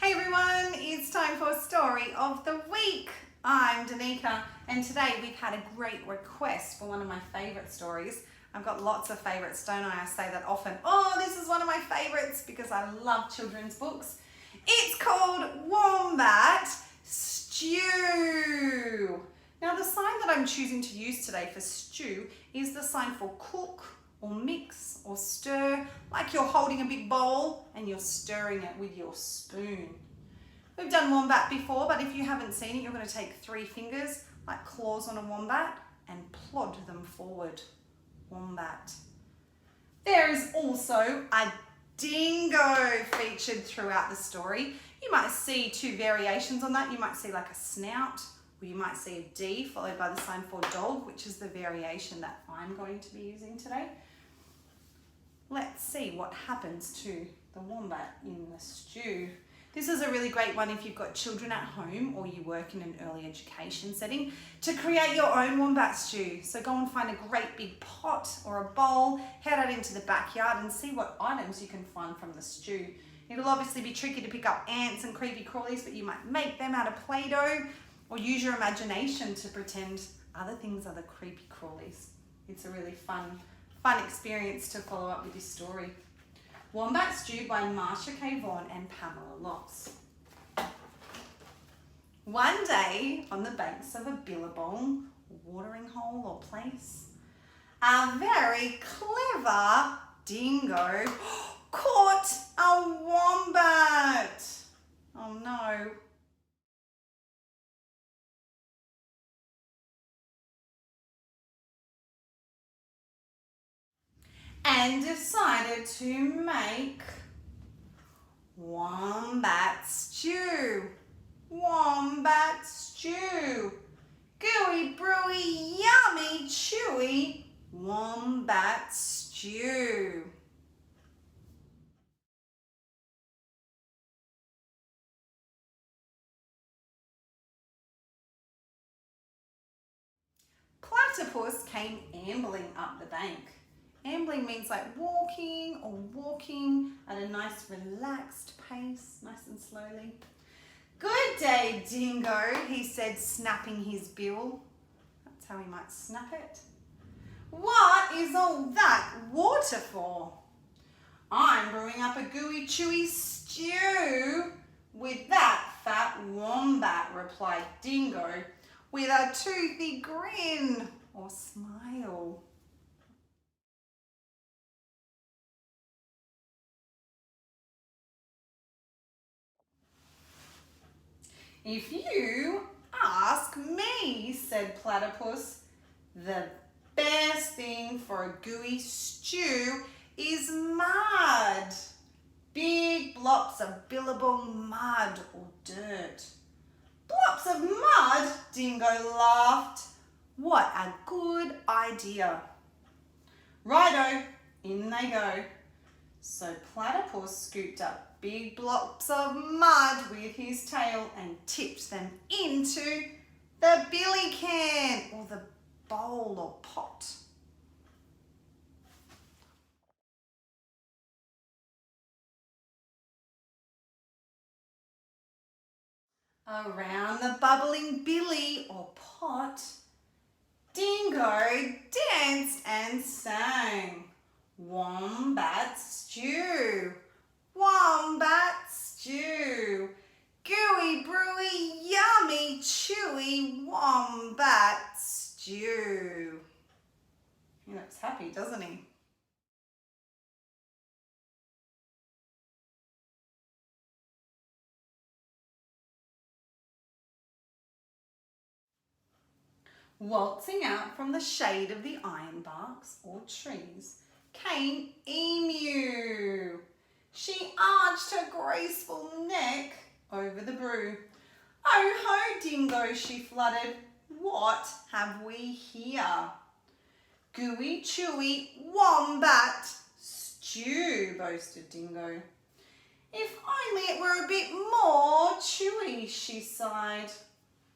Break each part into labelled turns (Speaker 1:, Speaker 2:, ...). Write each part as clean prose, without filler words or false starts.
Speaker 1: Hey everyone, it's time for Story of the Week. I'm Danica and today we've had a great request for one of my favourite stories. I've got lots of favourites, don't I? I say that often. Oh, this is one of my favourites because I love children's books. It's called Wombat Stew. Now the sign that I'm choosing to use today for stew is the sign for cook or mix or stir, like you're holding a big bowl and you're stirring it with your spoon. We've done wombat before, but if you haven't seen it, you're going to take 3 fingers, like claws on a wombat, and plod them forward. Wombat. There is also a dingo featured throughout the story. You might see 2 variations on that. You might see like a snout, or you might see a D followed by the sign for dog, which is the variation that I'm going to be using today. Let's see what happens to the wombat in the stew. This is a really great one if you've got children at home or you work in an early education setting to create your own wombat stew. So go and find a great big pot or a bowl, head out into the backyard and see what items you can find from the stew. It'll obviously be tricky to pick up ants and creepy crawlies, but you might make them out of Play-Doh or use your imagination to pretend other things are the creepy crawlies. It's a really fun experience to follow up with this story. Wombat Stew by Marsha K. Vaughan and Pamela Locks. One day on the banks of a billabong, watering hole or place, a very clever dingo caught a wombat. Oh no. And decided to make wombat stew. Wombat stew. Gooey, brewy, yummy, chewy wombat stew. Platypus came ambling up the bank. Ambling means like walking or walking at a nice relaxed pace, nice and slowly. Good day, dingo, he said, snapping his bill. That's how he might snap it. What is all that water for? I'm brewing up a gooey, chewy stew with that fat wombat, replied Dingo, with a toothy grin or smile. If you ask me, said Platypus, the best thing for a gooey stew is mud. Big blobs of billabong mud or dirt. Blobs of mud? Dingo laughed. What a good idea. Righto, in they go. So Platypus scooped up big blobs of mud with his tail and tipped them into the billy can or the bowl or pot. Around the bubbling billy or pot, Dingo danced and sang. Wombat stew, wombat stew, gooey, brewy, yummy, chewy wombat stew. He looks happy, doesn't he? Waltzing out from the shade of the ironbarks or trees came Emu. She arched her graceful neck over the brew. Oh ho, Dingo, she fluttered. What have we here? Gooey, chewy, wombat stew, boasted Dingo. If only it were a bit more chewy, she sighed.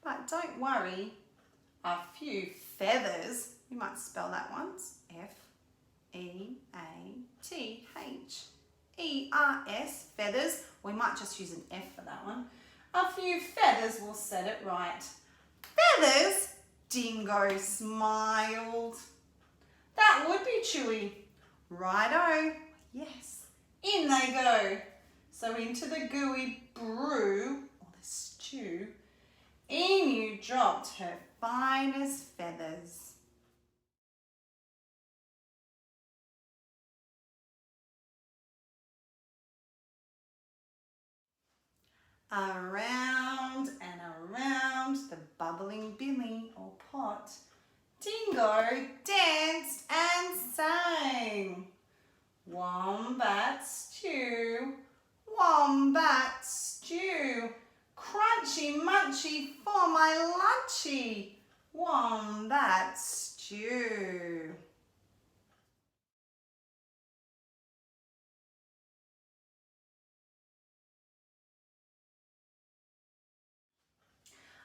Speaker 1: But don't worry, a few feathers, you might spell that once, F-E-A-T-H, F-E-A-T-H-E-R-S, feathers. We might just use an F for that one. A few feathers will set it right. Feathers, Dingo smiled. That would be chewy. Righto, yes. In they go. So into the gooey brew, or the stew, Emu dropped her finest feathers. Around and around the bubbling billy or pot, Dingo danced and sang. Wombat stew, wombat stew, crunchy munchy for my lunchy, wombat stew.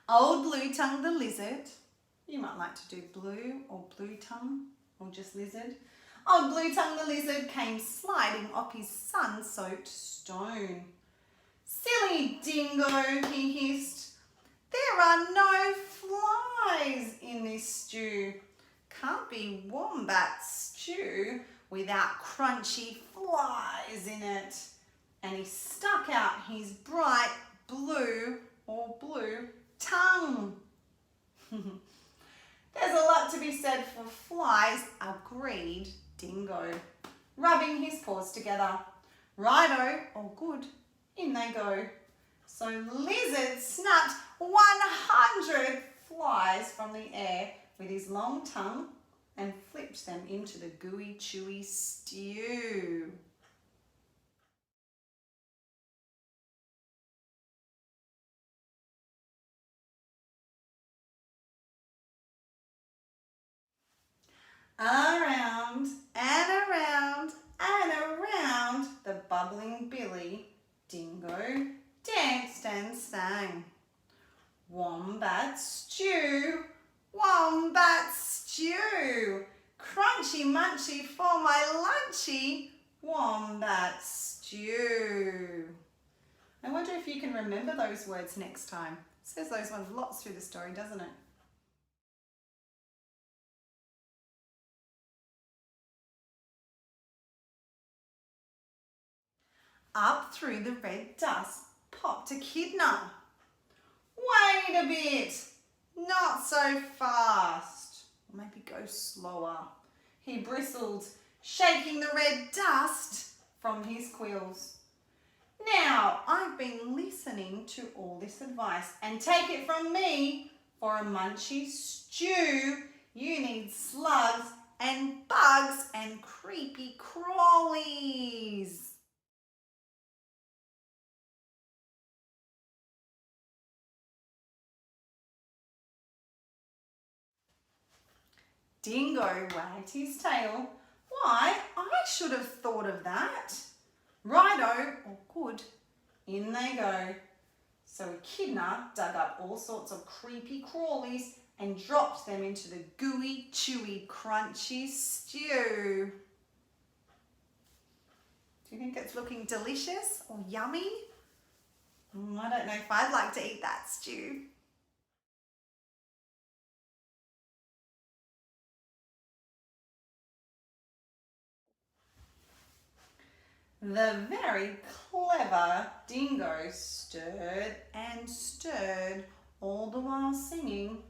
Speaker 1: Old Blue Tongue the lizard, you might like to do blue or blue tongue or just lizard. Old Blue Tongue the lizard came sliding up his sun-soaked stone. Silly Dingo, he hissed, there are no flies in this stew. Can't be wombat stew without crunchy flies in it. And he stuck out his bright blue or blue tongue. There's a lot to be said for flies, agreed Dingo, rubbing his paws together. Righto, all good, in they go. So Lizard snapped 100 flies from the air with his long tongue and flipped them into the gooey, chewy stew. Around and around and around the bubbling billy, Dingo danced and sang. Wombat stew, wombat stew, crunchy munchy for my lunchy, wombat stew. I wonder if you can remember those words next time. It says those ones lots through the story, doesn't it? Up through the red dust popped Echidna. Wait a bit, not so fast. Maybe go slower. He bristled, shaking the red dust from his quills. Now, I've been listening to all this advice, and take it from me, for a munchy stew, you need slugs and bugs and creepy crawlies. Dingo wagged his tail. Why, I should have thought of that. Righto, or good, in they go. So Echidna dug up all sorts of creepy crawlies and dropped them into the gooey, chewy, crunchy stew. Do you think it's looking delicious or yummy? I don't know if I'd like to eat that stew. The very clever Dingo stirred and stirred, all the while singing,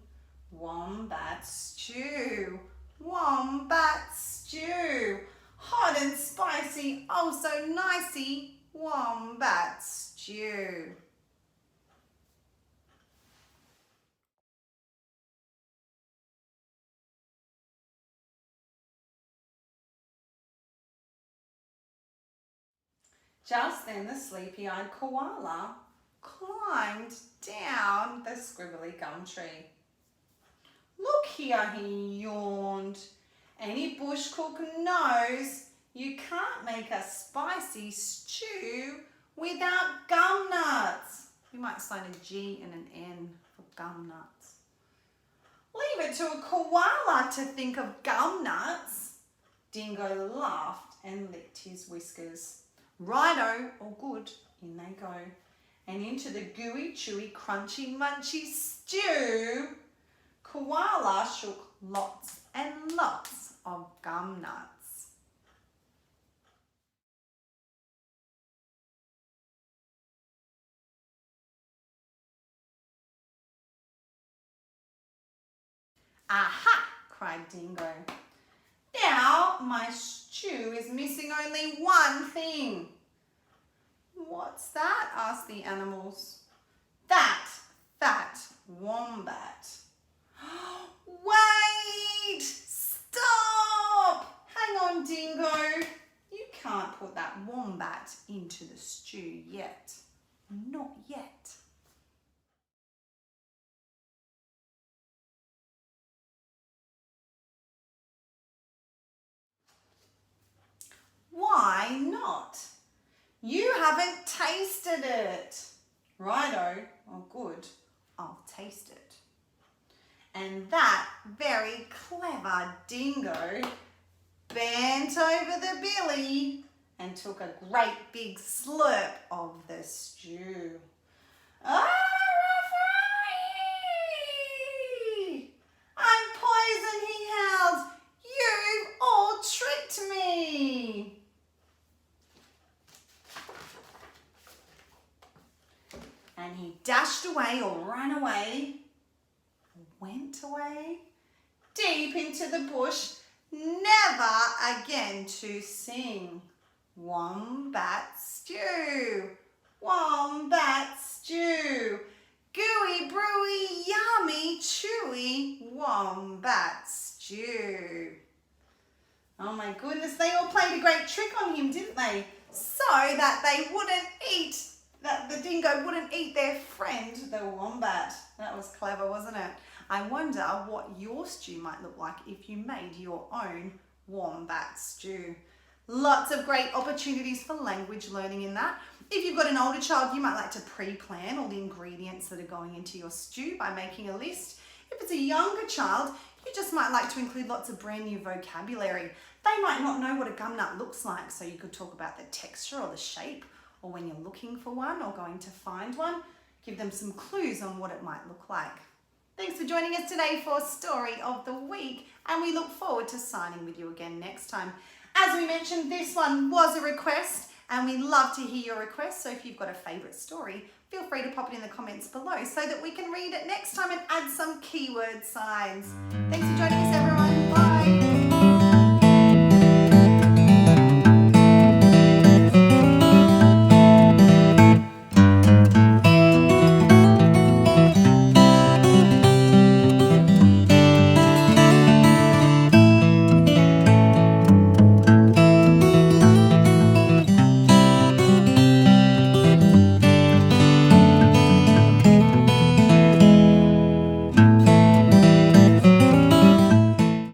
Speaker 1: wombat stew, wombat stew, hot and spicy, oh so nicey, wombat stew. Just then the sleepy-eyed koala climbed down the scribbly gum tree. Look here, he yawned. Any bush cook knows you can't make a spicy stew without gum nuts. We might sign a G and an N for gum nuts. Leave it to a koala to think of gum nuts. Dingo laughed and licked his whiskers. Righto, all good, in they go. And into the gooey, chewy, crunchy, munchy stew, Koala shook lots and lots of gum nuts. Aha, cried Dingo. Now my stew is missing only one thing. What's that? Asked the animals. That fat wombat. Wait! Stop! Hang on, Dingo. You can't put that wombat into the stew yet. Not yet. Why not? You haven't tasted it. Righto, oh good, I'll taste it. And that very clever Dingo bent over the billy and took a great big slurp of the stew. Ah, I'm poisoned, he howled. You've all tricked me. And he dashed away or ran away, went away, deep into the bush, never again to sing. Wombat stew, wombat stew, gooey, brewy, yummy, chewy, wombat stew. Oh my goodness, they all played a great trick on him, didn't they? So that they wouldn't eat, that the dingo wouldn't eat their friend, the wombat. That was clever, wasn't it? I wonder what your stew might look like if you made your own wombat stew. Lots of great opportunities for language learning in that. If you've got an older child, you might like to pre-plan all the ingredients that are going into your stew by making a list. If it's a younger child, you just might like to include lots of brand new vocabulary. They might not know what a gum nut looks like, so you could talk about the texture or the shape, or when you're looking for one or going to find one, give them some clues on what it might look like. Thanks for joining us today for Story of the Week, and we look forward to signing with you again next time. As we mentioned, this one was a request, and we love to hear your requests, so if you've got a favourite story, feel free to pop it in the comments below so that we can read it next time and add some keyword signs. Thanks for joining us.